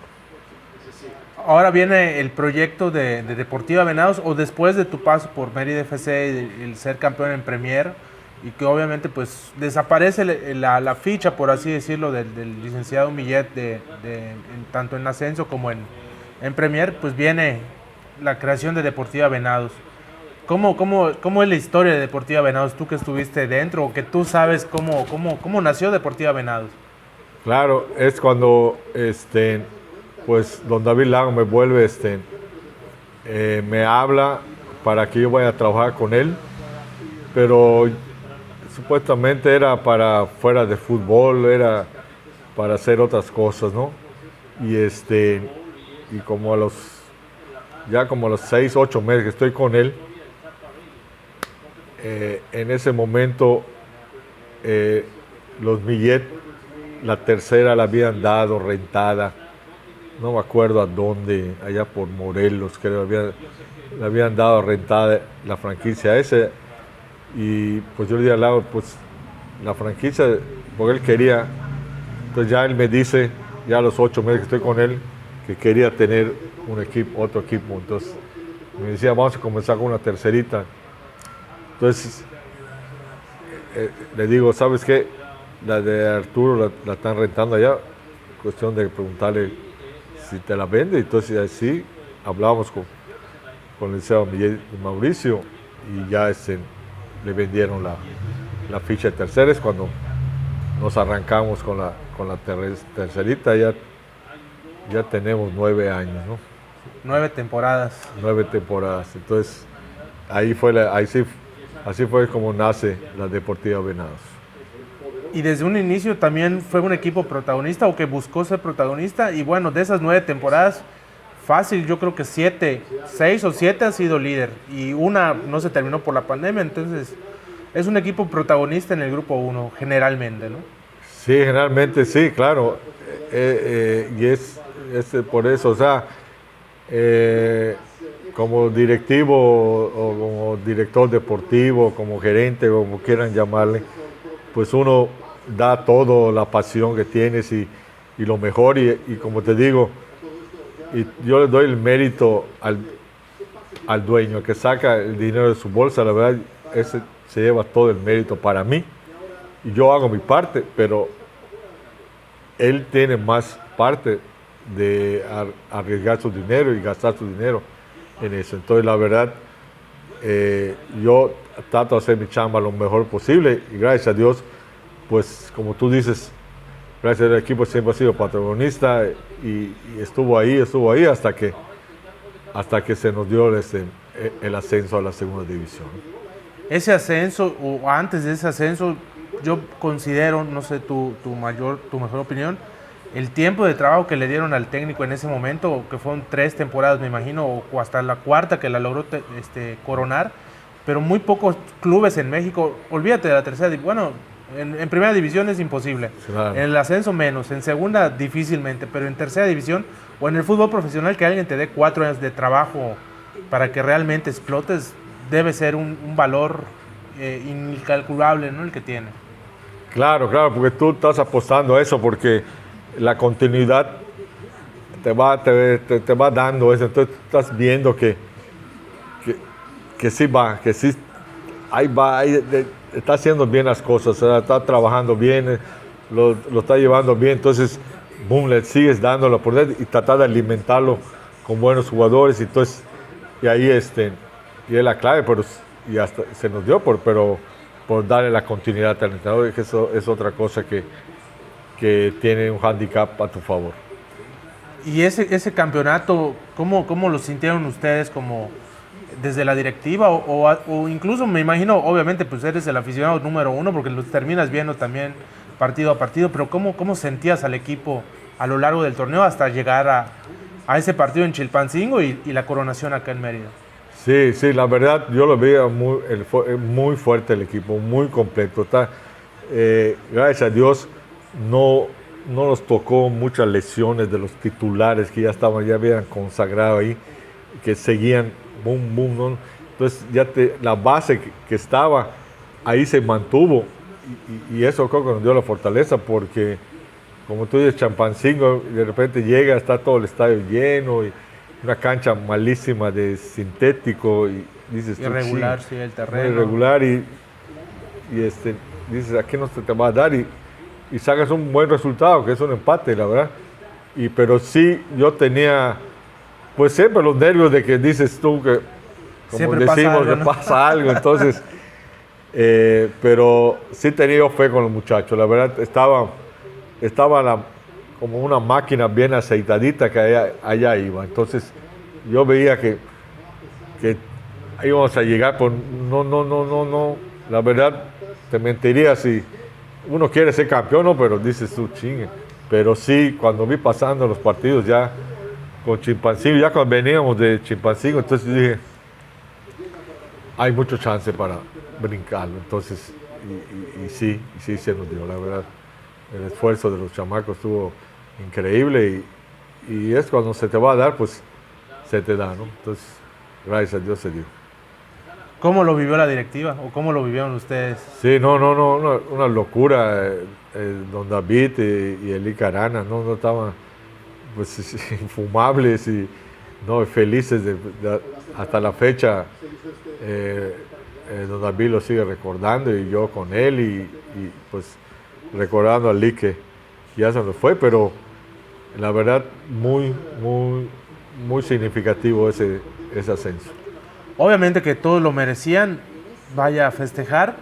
Ahora viene el proyecto de Deportiva Venados, o después de tu paso por Mérida FC, el ser campeón en Premier, y que obviamente pues desaparece la ficha, por así decirlo, del licenciado Millet tanto en ascenso como en Premier, pues viene la creación de Deportiva Venados. ¿Cómo es la historia de Deportiva Venados? Tú que estuviste dentro, o que tú sabes cómo nació Deportiva Venados. Claro, es cuando pues don David Lago me vuelve, me habla para que yo vaya a trabajar con él, pero supuestamente era para fuera de fútbol, era para hacer otras cosas, ¿no? Y como a los 6, 8 meses que estoy con él, en ese momento los Millet, la tercera la habían dado rentada, no me acuerdo a dónde, allá por Morelos, creo, le habían dado rentada la franquicia esa. Y pues yo le dije al lado, pues la franquicia, porque él quería, entonces ya él me dice, ya a los 8 meses que estoy con él, que quería tener otro equipo. Entonces me decía, vamos a comenzar con una tercerita. Entonces le digo, ¿sabes qué? La de Arturo la están rentando allá, cuestión de preguntarle si te la vende. Entonces así hablábamos con el licenciado Miguel y Mauricio, y ya le vendieron la ficha de terceres. Cuando nos arrancamos con la tercerita, ya tenemos 9 años, ¿no? 9 temporadas. 9 temporadas. Entonces, así fue como nace la Deportiva Venados. Y desde un inicio también fue un equipo protagonista, o que buscó ser protagonista, y bueno, de esas 9 temporadas, fácil, yo creo que 6 o 7 ha sido líder, y una no se terminó por la pandemia. Entonces es un equipo protagonista en el grupo 1, generalmente, ¿no? Sí, generalmente sí, claro, y es por eso, o sea, como directivo o como director deportivo, como gerente, como quieran llamarle, pues uno da todo, la pasión que tienes y lo mejor, y como te digo, y yo le doy el mérito al dueño que saca el dinero de su bolsa. La verdad, ese se lleva todo el mérito para mí, y yo hago mi parte, pero él tiene más parte de arriesgar su dinero y gastar su dinero en eso. Entonces, la verdad, yo trato de hacer mi chamba lo mejor posible y gracias a Dios, pues como tú dices, gracias al equipo siempre ha sido protagonista y estuvo ahí hasta que se nos dio el ascenso a la segunda división. Ese ascenso, o antes de ese ascenso, yo considero, no sé tu mejor opinión, el tiempo de trabajo que le dieron al técnico en ese momento, que fueron 3 temporadas, me imagino, o hasta la cuarta que la logró coronar, pero muy pocos clubes en México, olvídate de la tercera división, bueno, en primera división es imposible, Claro. en el ascenso menos, en segunda difícilmente, pero en tercera división o en el fútbol profesional que alguien te dé 4 años de trabajo para que realmente explotes, debe ser un valor incalculable, ¿no? El que tiene. Claro, porque tú estás apostando a eso, porque la continuidad te va dando eso, entonces tú estás viendo que sí va, que sí, ahí va, está haciendo bien las cosas, o sea, está trabajando bien, lo está llevando bien, entonces, boom, le sigues dando la oportunidad y tratar de alimentarlo con buenos jugadores, y entonces, y ahí y es la clave, pero y hasta se nos dio por darle la continuidad al entrenador, que eso es otra cosa que tiene un handicap a tu favor. Y ese campeonato, ¿cómo lo sintieron ustedes como desde la directiva o incluso me imagino, obviamente pues eres el aficionado número 1 porque los terminas viendo también partido a partido, pero ¿cómo sentías al equipo a lo largo del torneo hasta llegar a ese partido en Chilpancingo y la coronación acá en Mérida? Sí, la verdad yo lo veía muy fuerte el equipo, muy completo. Gracias a Dios no nos tocó muchas lesiones de los titulares que ya habían consagrado ahí, que seguían boom, ¿no? Entonces la base que estaba ahí se mantuvo y eso creo que nos dio la fortaleza porque como tú dices, Chilpancingo, de repente llega, está todo el estadio lleno y una cancha malísima de sintético y dices irregular, sí, el terreno. Muy irregular y dices, aquí no se te va a dar y sacas un buen resultado, que es un empate, la verdad. Pero sí, yo tenía, pues siempre los nervios de que dices tú que, como siempre decimos, pasa algo, ¿no? pasa algo, entonces, pero sí tenía fe con los muchachos, la verdad, estaba como una máquina bien aceitadita que allá iba. Entonces yo veía que íbamos a llegar, pues no. La verdad, te mentiría si uno quiere ser campeón, ¿no? Pero dices tú, chingue. Pero sí, cuando vi pasando los partidos ya con Chilpancingo, ya cuando veníamos de Chilpancingo, entonces dije, hay mucho chance para brincarlo. Entonces, y sí se nos dio, la verdad. El esfuerzo de los chamacos estuvo increíble y es cuando se te va a dar, pues se te da, ¿no? Entonces, gracias a Dios se dio. ¿Cómo lo vivió la directiva o cómo lo vivieron ustedes? Sí, no, una locura. Don David y el Arana, no estaban pues infumables y no felices hasta la fecha. Don David lo sigue recordando y yo con él y pues recordando a Lee que ya se nos fue, pero la verdad muy significativo ese ascenso. Obviamente que todos lo merecían, vaya a festejar,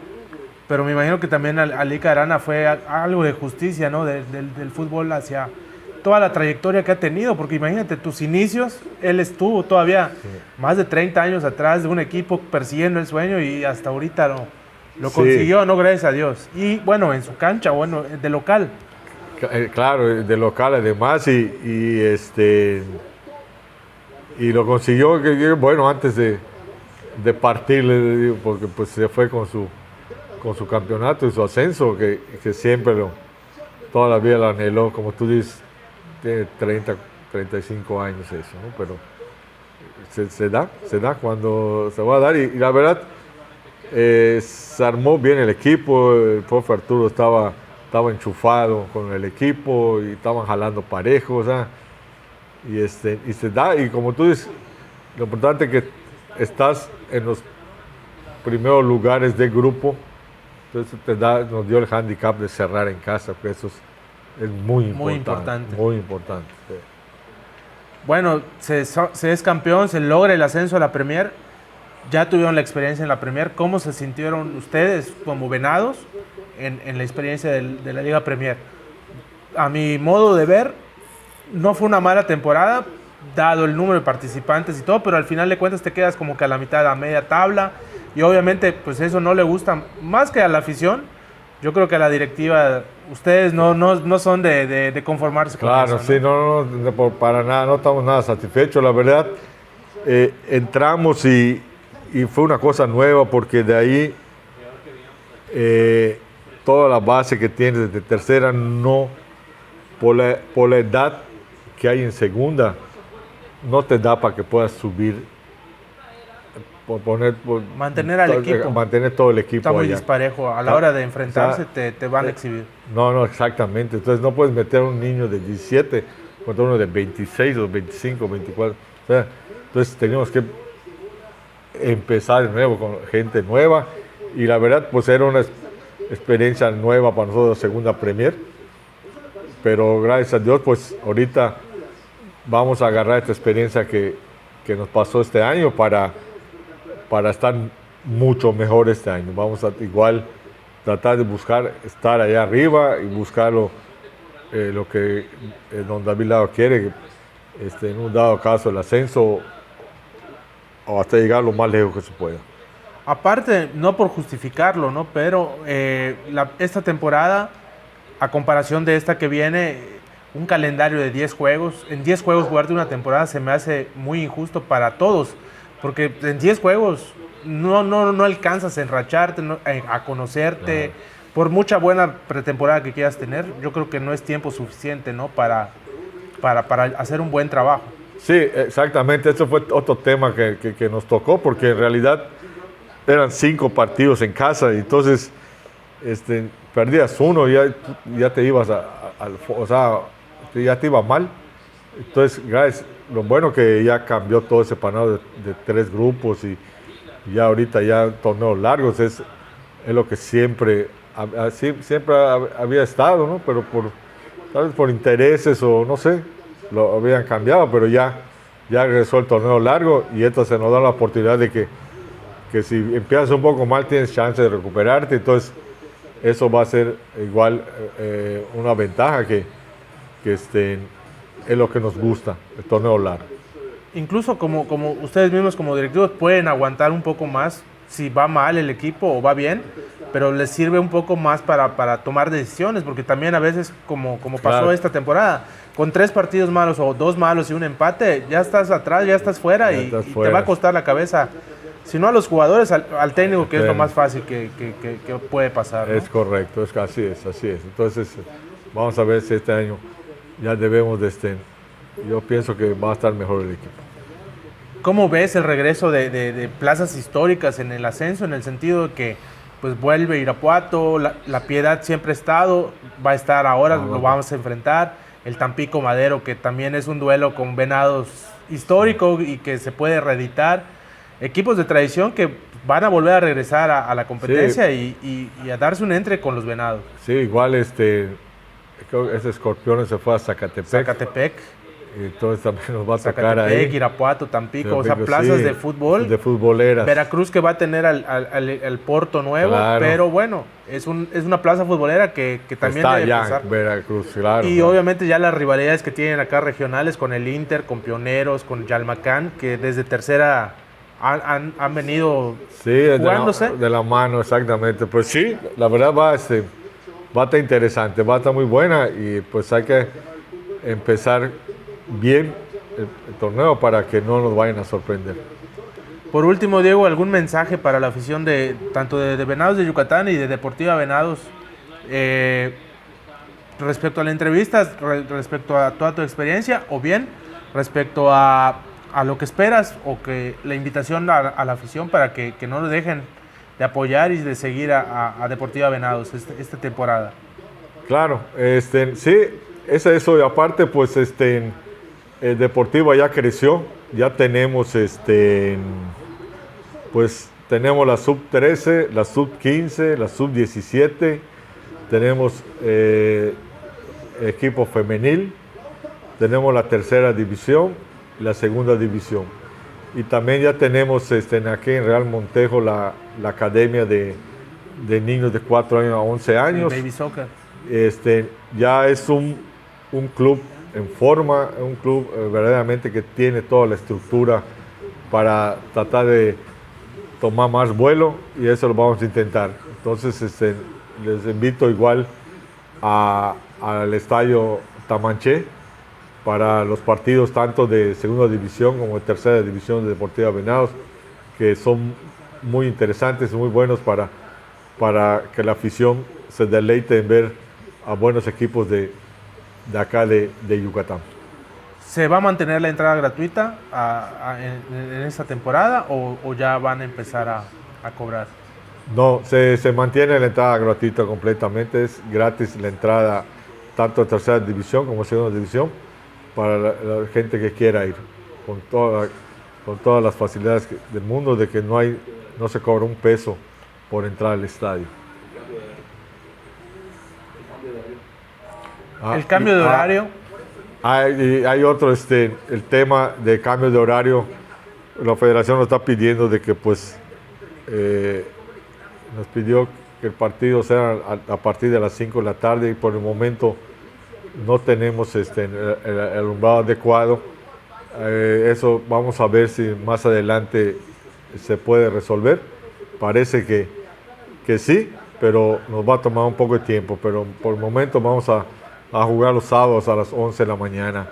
pero me imagino que también al Ica Arana fue algo de justicia, ¿no? Del fútbol hacia toda la trayectoria que ha tenido, porque imagínate tus inicios, él estuvo todavía más de 30 años atrás de un equipo persiguiendo el sueño y hasta ahorita lo consiguió, ¿no? Gracias a Dios. Y bueno, en su cancha, bueno, de local. Claro, de local además y lo consiguió, bueno, antes de partir, porque pues se fue con su campeonato y su ascenso, que siempre toda la vida lo anheló, como tú dices, tiene 35 años eso, ¿no? Pero se da cuando se va a dar y la verdad se armó bien el equipo, el profe Arturo estaba enchufado con el equipo y estaban jalando parejos, ¿ah? Y se da, y como tú dices, lo importante es que estás en los primeros lugares del grupo, entonces nos dio el handicap de cerrar en casa, porque eso es muy importante. Muy importante. Sí. Bueno, se es campeón, se logra el ascenso a la Premier. ya tuvieron la experiencia en la Premier. ¿Cómo se sintieron ustedes como Venados en la experiencia de la Liga Premier? A mi modo de ver, no fue una mala temporada, dado el número de participantes y todo, pero al final de cuentas te quedas como que a la mitad, a media tabla, y obviamente pues eso no le gusta más que a la afición. Yo creo que a la directiva, ustedes no son de conformarse con Claro, eso, sí, para nada, no estamos nada satisfechos. La verdad, entramos y fue una cosa nueva porque de ahí toda la base que tienes de tercera, no, por la edad que hay en segunda, no te da para que puedas subir, mantener al equipo. Mantener todo el equipo está muy allá. disparejo. A la hora de enfrentarse te van a exhibir. No, exactamente. Entonces no puedes meter a un niño de 17 contra uno de 26 o 25, 24. O sea, entonces teníamos que empezar de nuevo con gente nueva. Y la verdad, pues era una experiencia nueva para nosotros, segunda Premier. Pero gracias a Dios, pues ahorita vamos a agarrar esta experiencia que nos pasó este año para estar mucho mejor este año. Vamos a igual tratar de buscar estar allá arriba y buscar lo que don David Lado quiere, en un dado caso el ascenso o hasta llegar lo más lejos que se pueda. Aparte, no por justificarlo, ¿no? Pero esta temporada, a comparación de esta que viene, un calendario de 10 juegos, en 10 juegos jugarte una temporada se me hace muy injusto para todos, porque en 10 juegos no alcanzas a enracharte, a conocerte. Por mucha buena pretemporada que quieras tener, yo creo que no es tiempo suficiente, ¿no? para hacer un buen trabajo. Sí, exactamente. Eso fue otro tema que nos tocó, porque en realidad eran 5 partidos en casa y entonces perdías uno y ya te ibas ya te iba mal. Entonces, lo bueno que ya cambió todo ese panorama de 3 grupos y ya ahorita ya torneos largos es lo que siempre había estado, ¿no? Pero tal vez por intereses o no sé, lo habían cambiado, pero ya regresó el torneo largo y esto se nos da la oportunidad de que si empiezas un poco mal tienes chance de recuperarte. Entonces eso va a ser igual una ventaja que es lo que nos gusta, el torneo largo. Incluso como ustedes mismos como directivos pueden aguantar un poco más si va mal el equipo o va bien, pero les sirve un poco más para tomar decisiones, porque también a veces, como pasó Claro. esta temporada, con 3 partidos malos o 2 malos y un empate, ya estás atrás, ya estás fuera, y te va a costar la cabeza. Si no a los jugadores, al técnico, que es lo más fácil que puede pasar, ¿no? Es correcto, así es. Entonces, vamos a ver si este año ya debemos yo pienso que va a estar mejor el equipo. ¿Cómo ves el regreso de plazas históricas en el ascenso, en el sentido de que pues vuelve Irapuato, la Piedad siempre ha estado, va a estar ahora, lo vamos a enfrentar, el Tampico Madero, que también es un duelo con Venados histórico y que se puede reeditar, equipos de tradición que van a volver a regresar a la competencia, sí, y a darse un entre con los Venados? Sí, igual creo que ese Escorpiones se fue a Zacatepec. Entonces también nos va a tocar ahí. Irapuato, Tampico, o sea, plazas, sí, de fútbol. De futboleras. Veracruz, que va a tener al Porto nuevo, claro, pero bueno, es una plaza futbolera que también está debe ya pasar. Veracruz, claro. Y obviamente ya las rivalidades que tienen acá regionales con el Inter, con Pioneros, con Yalmacán, que desde tercera han venido, sí, jugándose. De la mano, exactamente. Pues sí, la verdad va a estar interesante, va a estar muy buena y pues hay que empezar bien el torneo para que no nos vayan a sorprender. Por último, Diego, ¿algún mensaje para la afición tanto de Venados de Yucatán y de Deportiva Venados respecto a la entrevista, respecto a toda tu experiencia, o bien respecto a lo que esperas, o que la invitación a la afición para que no lo dejen de apoyar y de seguir a Deportiva Venados esta temporada? Claro, sí, eso, y aparte pues el Deportiva ya creció, ya tenemos pues tenemos la sub-13, la sub-15, la sub-17, tenemos equipo femenil, tenemos la tercera división, la segunda división. Y también ya tenemos aquí en Real Montejo la academia de niños de 4 años a 11 años. Baby Soccer. Ya es un club en forma, un club verdaderamente que tiene toda la estructura para tratar de tomar más vuelo, y eso lo vamos a intentar. Entonces les invito igual al estadio Tamanché para los partidos tanto de segunda división como de tercera división de Deportiva Venados, que son muy interesantes, muy buenos para que la afición se deleite en ver a buenos equipos de acá de Yucatán. ¿Se va a mantener la entrada gratuita en esta temporada o ya van a empezar a cobrar? No, se mantiene la entrada gratuita completamente, es gratis la entrada tanto de tercera división como segunda división para la gente que quiera ir, con todas las facilidades del mundo, de que no se cobra un peso por entrar al estadio. El cambio de horario. Hay otro, el tema de cambio de horario. La federación nos está pidiendo de que nos pidió que el partido sea a partir de las 5 de la tarde, y por el momento no tenemos el alumbrado adecuado. Eso vamos a ver si más adelante se puede resolver. Parece que sí, pero nos va a tomar un poco de tiempo. Pero por el momento vamos a jugar los sábados a las 11 de la mañana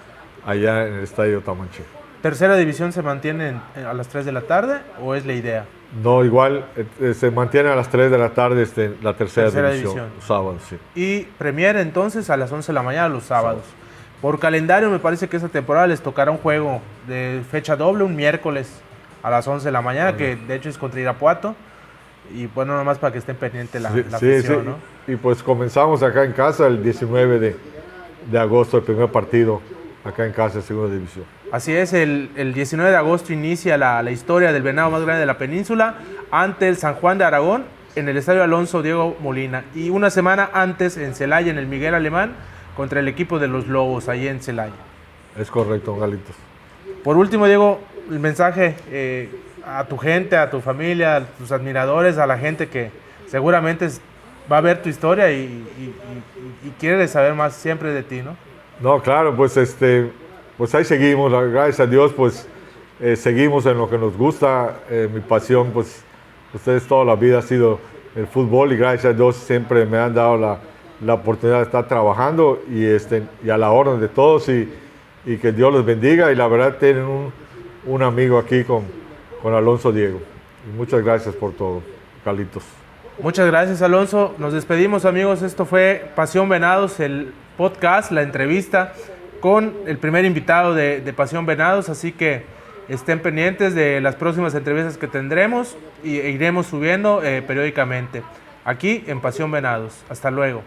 allá en el estadio Tamanché. ¿Tercera división se mantiene a las 3 de la tarde o es la idea? No, igual se mantiene a las 3 de la tarde la tercera división, los sábados, sí. Y Premier entonces a las 11 de la mañana los sábados. Por calendario me parece que esta temporada les tocará un juego de fecha doble, un miércoles a las 11 de la mañana, que de hecho es contra Irapuato. Y bueno, nada más para que estén pendientes la afición, sí. ¿no? Y pues comenzamos acá en casa el 19 de agosto, el primer partido acá en casa de segunda división. Así es, el 19 de agosto inicia la historia del venado más grande de la península ante el San Juan de Aragón en el estadio Alonso Diego Molina. Y una semana antes en Celaya, en el Miguel Alemán, contra el equipo de los Lobos, ahí en Celaya. Es correcto, Galitos. Por último, Diego, el mensaje a tu gente, a tu familia, a tus admiradores, a la gente que seguramente va a ver tu historia y quiere saber más siempre de ti, ¿no? No, claro, pues ahí seguimos, gracias a Dios, seguimos en lo que nos gusta. Mi pasión, ustedes toda la vida ha sido el fútbol, y gracias a Dios siempre me han dado la oportunidad de estar trabajando y a la orden de todos, y que Dios los bendiga. Y la verdad tienen un amigo aquí con Alonso Diego. Y muchas gracias por todo, Carlitos. Muchas gracias, Alonso. Nos despedimos, amigos. Esto fue Pasión Venados, el podcast, la entrevista con el primer invitado de Pasión Venados. Así que estén pendientes de las próximas entrevistas que tendremos e iremos subiendo periódicamente aquí en Pasión Venados. Hasta luego.